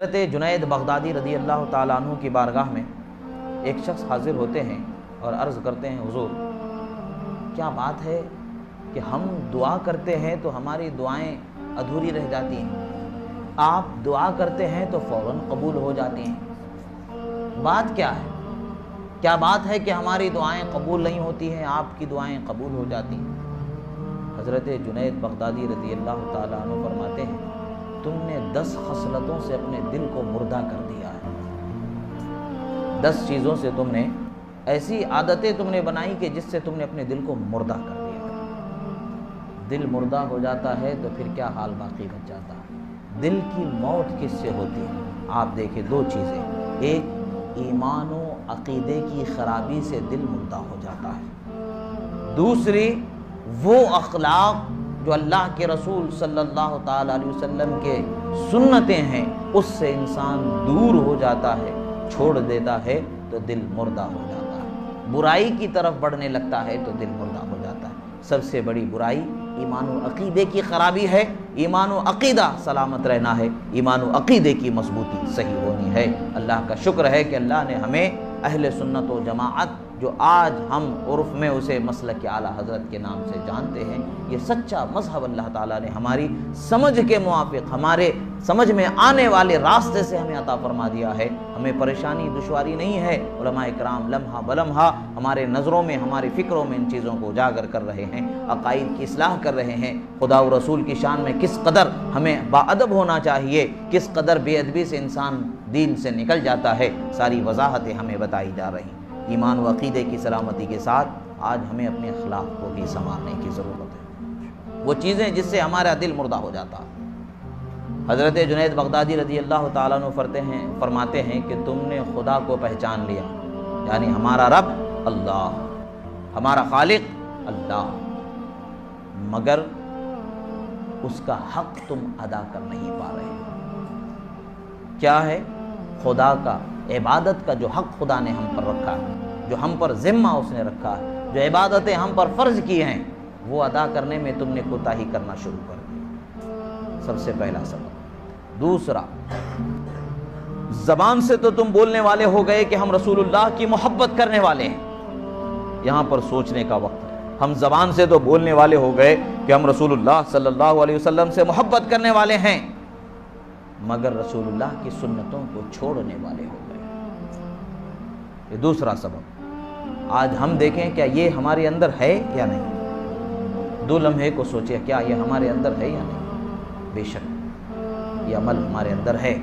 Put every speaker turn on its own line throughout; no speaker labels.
حضرت جنید بغدادی رضی اللہ تعالیٰ عنہ کی بارگاہ میں ایک شخص حاضر ہوتے ہیں اور عرض کرتے ہیں، حضور کیا بات ہے کہ ہم دعا کرتے ہیں تو ہماری دعائیں ادھوری رہ جاتی ہیں، آپ دعا کرتے ہیں تو فوراً قبول ہو جاتی ہیں، بات کیا ہے؟ کیا بات ہے کہ ہماری دعائیں قبول نہیں ہوتی ہیں، آپ کی دعائیں قبول ہو جاتی ہیں؟ حضرت جنید بغدادی رضی اللہ تعالیٰ عنہ فرماتے ہیں، تم نے 10 خصلتوں سے اپنے دل کو مردہ کر دیا ہے۔ 10 چیزوں سے تم نے ایسی عادتیں تم نے بنائی کہ جس سے تم نے اپنے دل کو مردہ کر دیا ہے۔ دل مردہ ہو جاتا ہے تو پھر کیا حال باقی بچ جاتا ہے؟ دل کی موت کس سے ہوتی ہے؟ آپ دیکھیں 2 چیزیں، ایک ایمان و عقیدے کی خرابی سے دل مردہ ہو جاتا ہے، دوسری وہ اخلاق جو اللہ کے رسول صلی اللہ تعالیٰ علیہ وسلم کے سنتیں ہیں اس سے انسان دور ہو جاتا ہے، چھوڑ دیتا ہے تو دل مردہ ہو جاتا ہے، برائی کی طرف بڑھنے لگتا ہے تو دل مردہ ہو جاتا ہے۔ سب سے بڑی برائی ایمان و عقیدے کی خرابی ہے، ایمان و عقیدہ سلامت رہنا ہے، ایمان و عقیدے کی مضبوطی صحیح ہونی ہے۔ اللہ کا شکر ہے کہ اللہ نے ہمیں اہل سنت و جماعت، جو آج ہم عرف میں اسے مسلک اعلیٰ حضرت کے نام سے جانتے ہیں، یہ سچا مذہب اللہ تعالیٰ نے ہماری سمجھ کے موافق، ہمارے سمجھ میں آنے والے راستے سے ہمیں عطا فرما دیا ہے۔ ہمیں پریشانی دشواری نہیں ہے، علماء کرام لمحہ بلمحہ ہمارے نظروں میں، ہماری فکروں میں ان چیزوں کو اجاگر کر رہے ہیں، عقائد کی اصلاح کر رہے ہیں۔ خدا و رسول کی شان میں کس قدر ہمیں باادب ہونا چاہیے، کس قدر بے ادبی سے انسان دین سے نکل جاتا ہے، ساری وضاحتیں ہمیں بتائی جا رہی ہیں۔ ایمان و عقیدے کی سلامتی کے ساتھ آج ہمیں اپنے اخلاق کو بھی سنوارنے کی ضرورت ہے، وہ چیزیں جس سے ہمارا دل مردہ ہو جاتا ہے۔ حضرت جنید بغدادی رضی اللہ تعالیٰ عنہ فرماتے ہیں کہ تم نے خدا کو پہچان لیا، یعنی ہمارا رب اللہ، ہمارا خالق اللہ، مگر اس کا حق تم ادا کر نہیں پا رہے۔ کیا ہے؟ خدا کا، عبادت کا جو حق خدا نے ہم پر رکھا ہے، جو ہم پر ذمہ اس نے رکھا ہے، جو عبادتیں ہم پر فرض کی ہیں، وہ ادا کرنے میں تم نے کوتاہی کرنا شروع کر دی۔ سب سے پہلا سبب۔ دوسرا، زبان سے تو تم بولنے والے ہو گئے کہ ہم رسول اللہ کی محبت کرنے والے ہیں، یہاں پر سوچنے کا وقت ہے۔ ہم زبان سے تو بولنے والے ہو گئے کہ ہم رسول اللہ صلی اللہ علیہ وسلم سے محبت کرنے والے ہیں، مگر رسول اللہ کی سنتوں کو چھوڑنے والے ہو گئے۔ یہ دوسرا سبب۔ آج ہم دیکھیں کیا یہ ہمارے اندر ہے یا نہیں؟ 2 لمحے کو سوچیں، کیا یہ ہمارے اندر ہے یا نہیں؟ بے شک یہ عمل ہمارے اندر ہے۔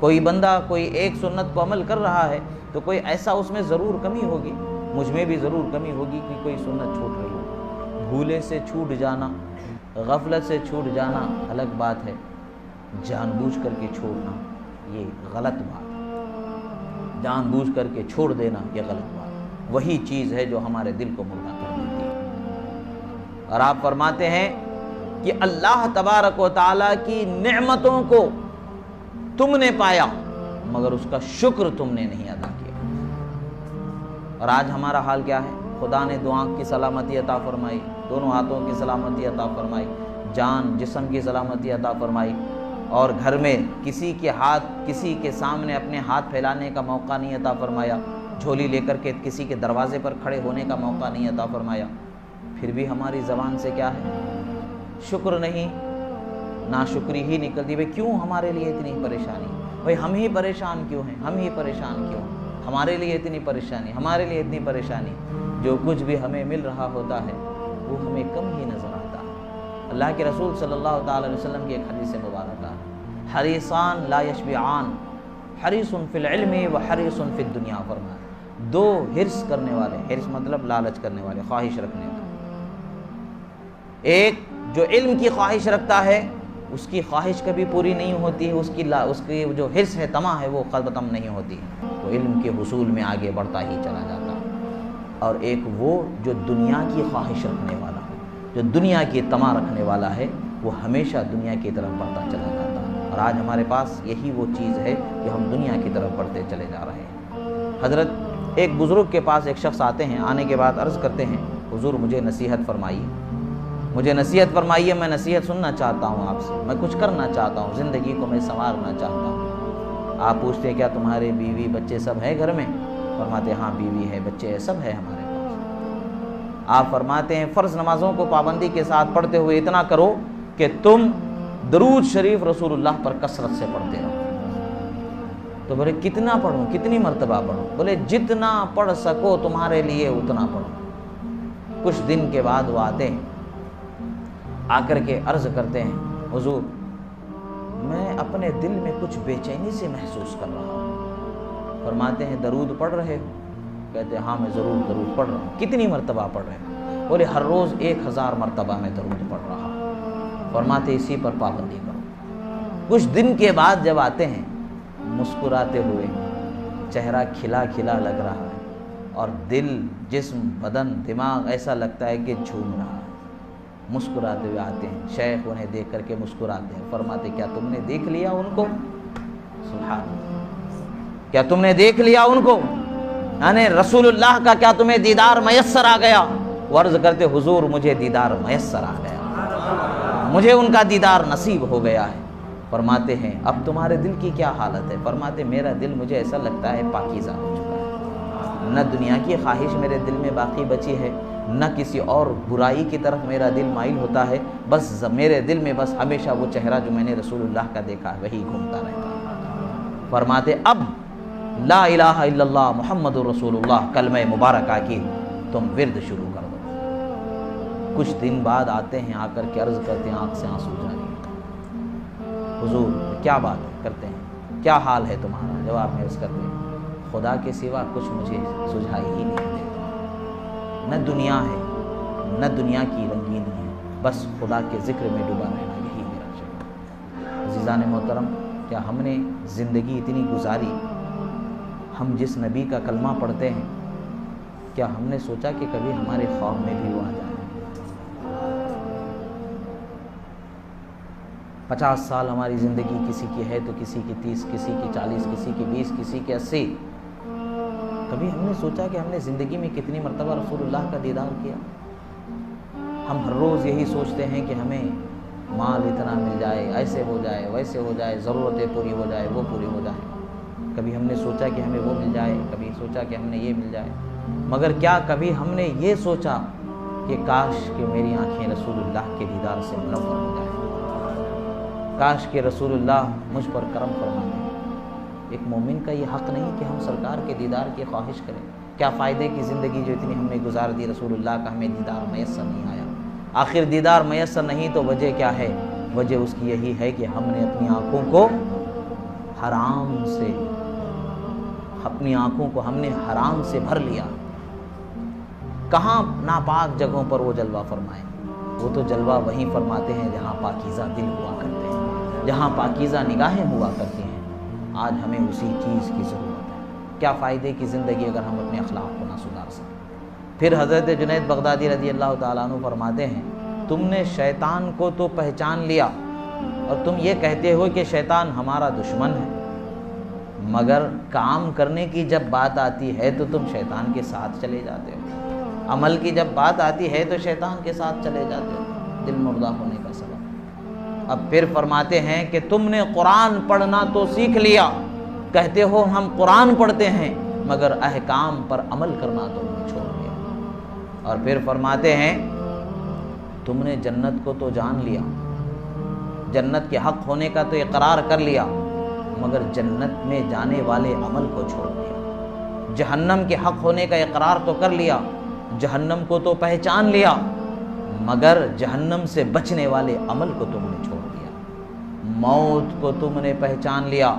کوئی بندہ کوئی ایک سنت کو عمل کر رہا ہے تو کوئی ایسا اس میں ضرور کمی ہوگی، مجھ میں بھی ضرور کمی ہوگی کہ کوئی سنت چھوٹ رہی ہو۔ بھولے سے چھوٹ جانا، غفلت سے چھوٹ جانا الگ بات ہے، جان بوجھ کر کے چھوڑنا یہ غلط بات ہے، جان بوجھ کر کے چھوڑ دینا یہ غلط بات ہے، وہی چیز ہے جو ہمارے دل کو مردہ کر دیتی ہے۔ اور آپ فرماتے ہیں کہ اللہ تبارک و تعالیٰ کی نعمتوں کو تم نے پایا مگر اس کا شکر تم نے نہیں ادا کیا۔ اور آج ہمارا حال کیا ہے؟ خدا نے 2 آنکھ کی سلامتی عطا فرمائی، دونوں ہاتھوں کی سلامتی عطا فرمائی، جان جسم کی سلامتی عطا فرمائی، اور گھر میں کسی کے سامنے اپنے ہاتھ پھیلانے کا موقع نہیں عطا فرمایا، جھولی لے کر کے کسی کے دروازے پر کھڑے ہونے کا موقع نہیں عطا فرمایا، پھر بھی ہماری زبان سے کیا ہے؟ شکر نہیں، ناشکری ہی نکلتی۔ بھئی کیوں ہمارے لیے اتنی پریشانی؟ بھئی ہم ہی پریشان کیوں ہیں؟ ہم ہی پریشان کیوں؟ ہمارے لیے اتنی پریشانی، ہمارے لیے اتنی پریشانی۔ جو کچھ بھی ہمیں مل رہا ہوتا ہے وہ ہمیں کم ہی نظر آتا ہے۔ اللہ کے رسول صلی اللہ تعالیٰ علیہ وسلم کی ایک حدیث مبارکہ ہے، حریصان لا یشبعان، حریص فی العلم و حریص فی الدنیا، فرمایا 2 حرص کرنے والے، حرص مطلب لالچ کرنے والے، خواہش رکھنے والے۔ ایک جو علم کی خواہش رکھتا ہے اس کی خواہش کبھی پوری نہیں ہوتی ہے، اس کی جو حرص ہے، طمع ہے، وہ ختم نہیں ہوتی ہے، وہ علم کے حصول میں آگے بڑھتا ہی چلا جاتا ہے۔ اور ایک وہ جو دنیا کی خواہش رکھنے والا ہے، جو دنیا کی طمع رکھنے والا ہے، وہ ہمیشہ دنیا کی طرف بڑھتا چلا جاتا ہے۔ اور آج ہمارے پاس یہی وہ چیز ہے کہ ہم دنیا کی طرف بڑھتے چلے جا رہے ہیں۔ حضرت ایک بزرگ کے پاس ایک شخص آتے ہیں، آنے کے بعد عرض کرتے ہیں، حضور مجھے نصیحت فرمائیے، مجھے نصیحت فرمائیے، میں نصیحت سننا چاہتا ہوں آپ سے، میں کچھ کرنا چاہتا ہوں، زندگی کو میں سنوارنا چاہتا ہوں۔ آپ پوچھتے ہیں کیا تمہارے بیوی بچے سب ہیں گھر میں؟ فرماتے ہاں بیوی ہے بچے ہے سب ہے ہمارے پاس۔ آپ فرماتے ہیں فرض نمازوں کو پابندی کے ساتھ پڑھتے ہوئے اتنا کرو کہ تم درود شریف رسول اللہ پر کثرت سے پڑھتے رہو۔ تو بولے کتنا پڑھوں، کتنی مرتبہ پڑھوں؟ بولے جتنا پڑھ سکو تمہارے لیے اتنا پڑھو۔ کچھ دن کے بعد وہ آتے ہیں، آ کر کے عرض کرتے ہیں حضور میں اپنے دل میں کچھ بے چینی سے محسوس کر رہا ہوں۔ فرماتے ہیں درود پڑھ رہے ہو؟ کہتے ہیں ہاں میں ضرور درود پڑھ رہا ہوں۔ کتنی مرتبہ پڑھ رہے ہو؟ بولے ہر روز 1000 مرتبہ میں درود پڑھ رہا ہوں۔ فرماتے اسی پر پابندی کرو۔ کچھ دن کے بعد جب آتے ہیں مسکراتے ہوئے، چہرہ کھلا کھلا لگ رہا ہے اور دل، جسم، بدن، دماغ ایسا لگتا ہے کہ جھوم رہا ہے، مسکراتے ہوئے آتے ہیں۔ شیخ انہیں دیکھ کر کے مسکراتے ہیں، فرماتے کیا تم نے دیکھ لیا ان کو؟ سبحان اللہ، کیا تم نے دیکھ لیا ان کو؟ یعنی رسول اللہ کا کیا تمہیں دیدار میسر آ گیا؟ وہ عرض کرتے حضور مجھے دیدار میسر آ گیا، مجھے ان کا دیدار نصیب ہو گیا ہے۔ فرماتے ہیں اب تمہارے دل کی کیا حالت ہے؟ فرماتے میرا دل مجھے ایسا لگتا ہے پاکیزہ ہو چکا ہے، نہ دنیا کی خواہش میرے دل میں باقی بچی ہے، نہ کسی اور برائی کی طرف میرا دل مائل ہوتا ہے، بس میرے دل میں بس ہمیشہ وہ چہرہ جو میں نے رسول اللہ کا دیکھا ہے وہی گھومتا رہتا ہے۔ فرماتے اب لا الہ الا اللہ محمد رسول اللہ کلمہ مبارکہ کی تم ورد شروع کر دو۔ کچھ دن بعد آتے ہیں، آ کر کے عرض کرتے ہیں آنکھ سے آنسو جاری، حضور کیا بات ہے؟ کرتے ہیں کیا حال ہے تمہارا؟ جواب میں عرض کرتے ہیں خدا کے سوا کچھ مجھے سجھائی ہی نہیں دیتا، نہ دنیا ہے نہ دنیا کی رنگینی ہے، بس خدا کے ذکر میں ڈوبا رہنا یہی میرا شغل۔ عزیزان محترم، کیا ہم نے زندگی اتنی گزاری، ہم جس نبی کا کلمہ پڑھتے ہیں کیا ہم نے سوچا کہ کبھی ہمارے خواب میں بھی وہ آ جائے؟ 50 سال ہماری زندگی کسی کی ہے تو کسی کی 30، کسی کی 40، کسی کی 20، کسی کی 80۔ کبھی ہم نے سوچا کہ ہم نے زندگی میں کتنی مرتبہ رسول اللہ کا دیدار کیا؟ ہم ہر روز یہی سوچتے ہیں کہ ہمیں مال اتنا مل جائے، ایسے ہو جائے، ویسے ہو جائے، ضرورتیں پوری ہو جائے، وہ پوری ہو جائے۔ کبھی ہم نے سوچا کہ ہمیں وہ مل جائے، کبھی سوچا کہ ہم نے یہ مل جائے، مگر کیا کبھی ہم نے یہ سوچا کہ کاش کہ میری آنکھیں رسول اللہ کے دیدار سے منور ہو جائیں، کاش کہ رسول اللہ مجھ پر کرم فرما دیں۔ ایک مومن کا یہ حق نہیں کہ ہم سرکار کے دیدار کی خواہش کریں؟ کیا فائدے کی زندگی جو اتنی ہم نے گزار دی، رسول اللہ کا ہمیں دیدار میسر نہیں آیا۔ آخر دیدار میسر نہیں تو وجہ کیا ہے؟ وجہ اس کی یہی ہے کہ ہم نے اپنی آنکھوں کو حرام سے، اپنی آنکھوں کو ہم نے حرام سے بھر لیا۔ کہاں ناپاک جگہوں پر وہ جلوہ فرمائے؟ وہ تو جلوہ وہیں فرماتے ہیں جہاں پاکیزہ دل ہوا کرتے ہیں، جہاں پاکیزہ نگاہیں ہوا کرتی ہیں۔ آج ہمیں اسی چیز کی ضرورت ہے۔ کیا فائدے کی زندگی اگر ہم اپنے اخلاق کو نہ سدھار سکیں؟ پھر حضرت جنید بغدادی رضی اللہ تعالیٰ عنہ فرماتے ہیں تم نے شیطان کو تو پہچان لیا اور تم یہ کہتے ہو کہ شیطان ہمارا دشمن ہے، مگر کام کرنے کی جب بات آتی ہے تو تم شیطان کے ساتھ چلے جاتے ہو، عمل کی جب بات آتی ہے تو شیطان کے ساتھ چلے جاتے ہو۔ دل مردہ ہونے کا سبب۔ اب پھر فرماتے ہیں کہ تم نے قرآن پڑھنا تو سیکھ لیا، کہتے ہو ہم قرآن پڑھتے ہیں، مگر احکام پر عمل کرنا تم نے چھوڑ دیا۔ اور پھر فرماتے ہیں تم نے جنت کو تو جان لیا، جنت کے حق ہونے کا تو اقرار کر لیا، مگر جنت میں جانے والے عمل کو چھوڑ دیا۔ جہنم کے حق ہونے کا اقرار تو کر لیا، جہنم کو تو پہچان لیا، مگر جہنم سے بچنے والے عمل کو تم نے چھوڑ دیا۔ موت کو تم نے پہچان لیا،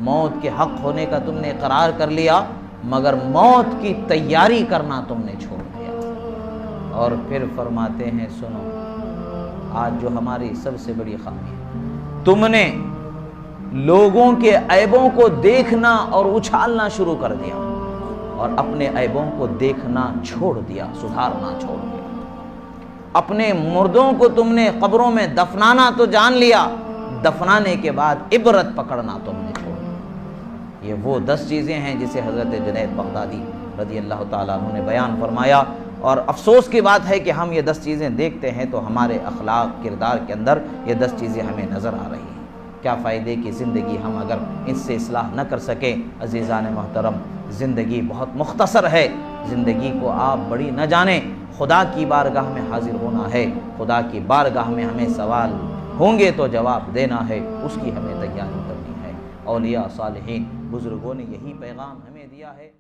موت کے حق ہونے کا تم نے اقرار کر لیا، مگر موت کی تیاری کرنا تم نے چھوڑ دیا۔ اور پھر فرماتے ہیں سنو، آج جو ہماری سب سے بڑی خامی ہے، تم نے لوگوں کے عیبوں کو دیکھنا اور اچھالنا شروع کر دیا اور اپنے عیبوں کو دیکھنا چھوڑ دیا، سدھارنا چھوڑ دیا۔ اپنے مردوں کو تم نے قبروں میں دفنانا تو جان لیا، دفنانے کے بعد عبرت پکڑنا تم نے چھوڑ دیا۔ یہ وہ 10 چیزیں ہیں جسے حضرت جنید بغدادی رضی اللہ تعالیٰ عنہ نے بیان فرمایا، اور افسوس کی بات ہے کہ ہم یہ 10 چیزیں دیکھتے ہیں تو ہمارے اخلاق کردار کے اندر یہ 10 چیزیں ہمیں نظر آ رہی ہیں۔ کیا فائدے کی زندگی ہم اگر اس سے اصلاح نہ کر سکیں۔ عزیزان محترم، زندگی بہت مختصر ہے، زندگی کو آپ بڑی نہ جانیں۔ خدا کی بارگاہ میں حاضر ہونا ہے، خدا کی بارگاہ میں ہمیں سوال ہوں گے تو جواب دینا ہے، اس کی ہمیں تیاری کرنی ہے۔ اولیاء صالحین بزرگوں نے یہی پیغام ہمیں دیا ہے۔